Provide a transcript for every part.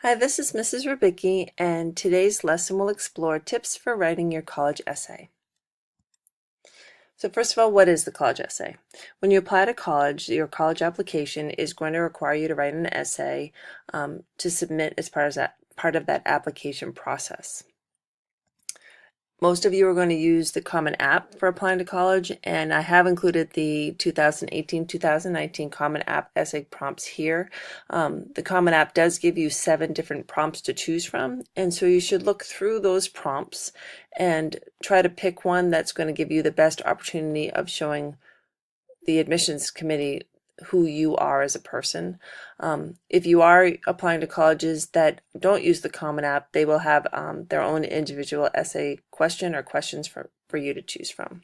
Hi, this is Mrs. Rubicki, and today's lesson will explore tips for writing your college essay. So first of all, what is the college essay? When you apply to college, your college application is going to require you to write an essay to submit as part of that application process. Most of you are going to use the Common App for applying to college, and I have included the 2018-2019 Common App essay prompts here. The Common App does give you 7 different prompts to choose from, and so you should look through those prompts and try to pick one that's going to give you the best opportunity of showing the admissions committee who you are as a person. If you are applying to colleges that don't use the Common App, they will have their own individual essay question or questions for you to choose from.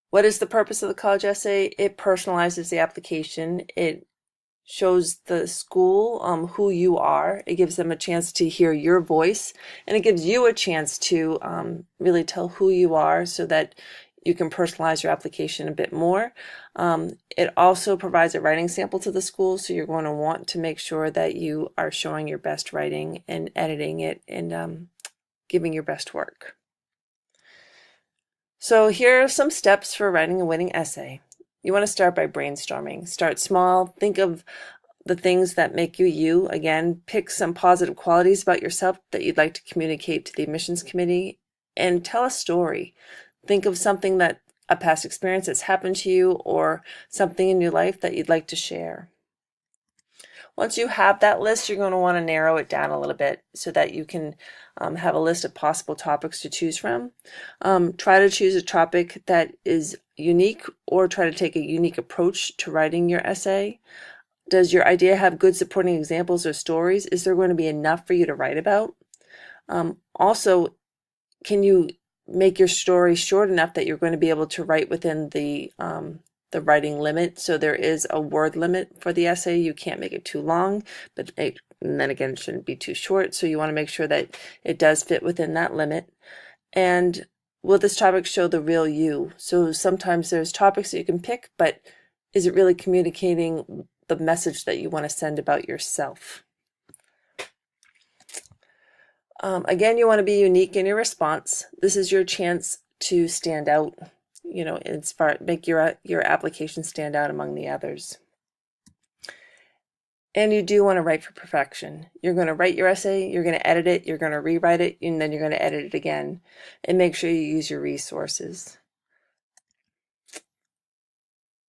What is the purpose of the college essay? It personalizes the application. It shows the school who you are. It gives them a chance to hear your voice, and it gives you a chance to really tell who you are so that you can personalize your application a bit more. It also provides a writing sample to the school, so you're going to want to make sure that you are showing your best writing and editing it and giving your best work. So here are some steps for writing a winning essay. You want to start by brainstorming. Start small. Think of the things that make you you. Again, pick some positive qualities about yourself that you'd like to communicate to the admissions committee, and tell a story. Think of something that a past experience that's happened to you or something in your life that you'd like to share. Once you have that list, you're going to want to narrow it down a little bit so that you can have a list of possible topics to choose from. Try to choose a topic that is unique, or try to take a unique approach to writing your essay. Does your idea have good supporting examples or stories? Is there going to be enough for you to write about? Also, can you make your story short enough that you're going to be able to write within the writing limit? So there is a word limit for the essay. You can't make it too long, but and then again, it shouldn't be too short. So you want to make sure that it does fit within that limit. And will this topic show the real you? So sometimes there's topics that you can pick, but is it really communicating the message that you want to send about yourself? Again, you want to be unique in your response. This is your chance to stand out, make your application stand out among the others. And you do want to write for perfection. You're going to write your essay, you're going to edit it, you're going to rewrite it, and then you're going to edit it again. And make sure you use your resources.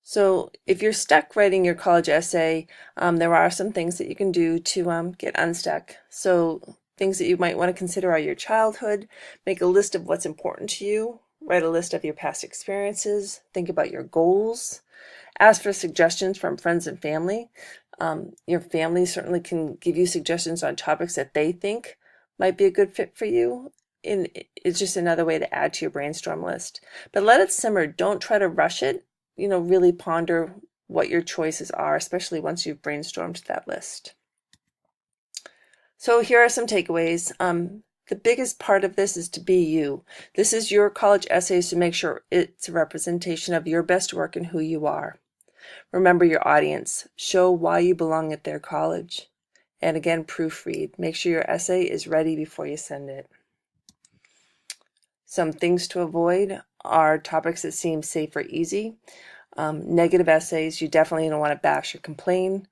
So if you're stuck writing your college essay, there are some things that you can do to get unstuck. So things that you might want to consider are your childhood. Make a list of what's important to you. Write a list of your past experiences. Think about your goals. Ask for suggestions from friends and family. Your family certainly can give you suggestions on topics that they think might be a good fit for you. And it's just another way to add to your brainstorm list. But let it simmer. Don't try to rush it. Really ponder what your choices are, especially once you've brainstormed that list. So here are some takeaways. The biggest part of this is to be you. This is your college essay, so make sure it's a representation of your best work and who you are. Remember your audience. Show why you belong at their college. And again, proofread. Make sure your essay is ready before you send it. Some things to avoid are topics that seem safe or easy. Negative essays, you definitely don't want to bash or complain.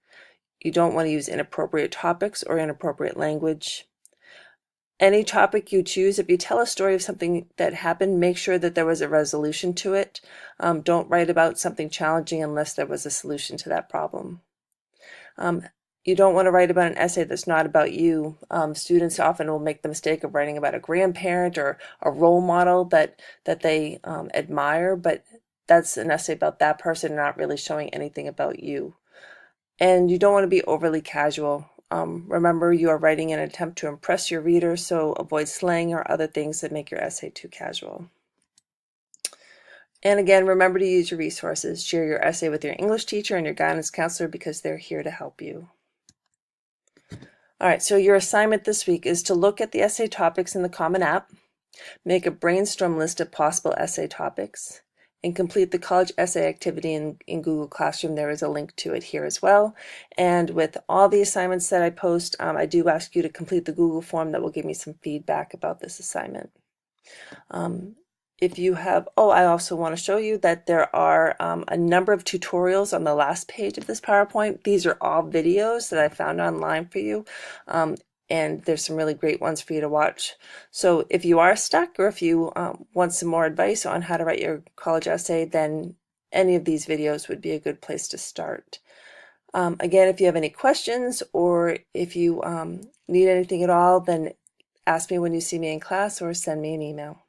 You don't want to use inappropriate topics or inappropriate language. Any topic you choose, if you tell a story of something that happened, make sure that there was a resolution to it. Don't write about something challenging unless there was a solution to that problem. You don't want to write about an essay that's not about you. Students often will make the mistake of writing about a grandparent or a role model that they admire, but that's an essay about that person, not really showing anything about you. And you don't want to be overly casual. Remember, you are writing in an attempt to impress your reader, so avoid slang or other things that make your essay too casual. And again, remember to use your resources. Share your essay with your English teacher and your guidance counselor because they're here to help you. All right, so your assignment this week is to look at the essay topics in the Common App, make a brainstorm list of possible essay topics, and complete the college essay activity in Google Classroom. There is a link to it here as well. And with all the assignments that I post, I do ask you to complete the Google form that will give me some feedback about this assignment. If you have, I also want to show you that there are a number of tutorials on the last page of this PowerPoint. These are all videos that I found online for you. And there's some really great ones for you to watch. So if you are stuck, or if you want some more advice on how to write your college essay, then any of these videos would be a good place to start. Again, if you have any questions, or if you need anything at all, then ask me when you see me in class or send me an email.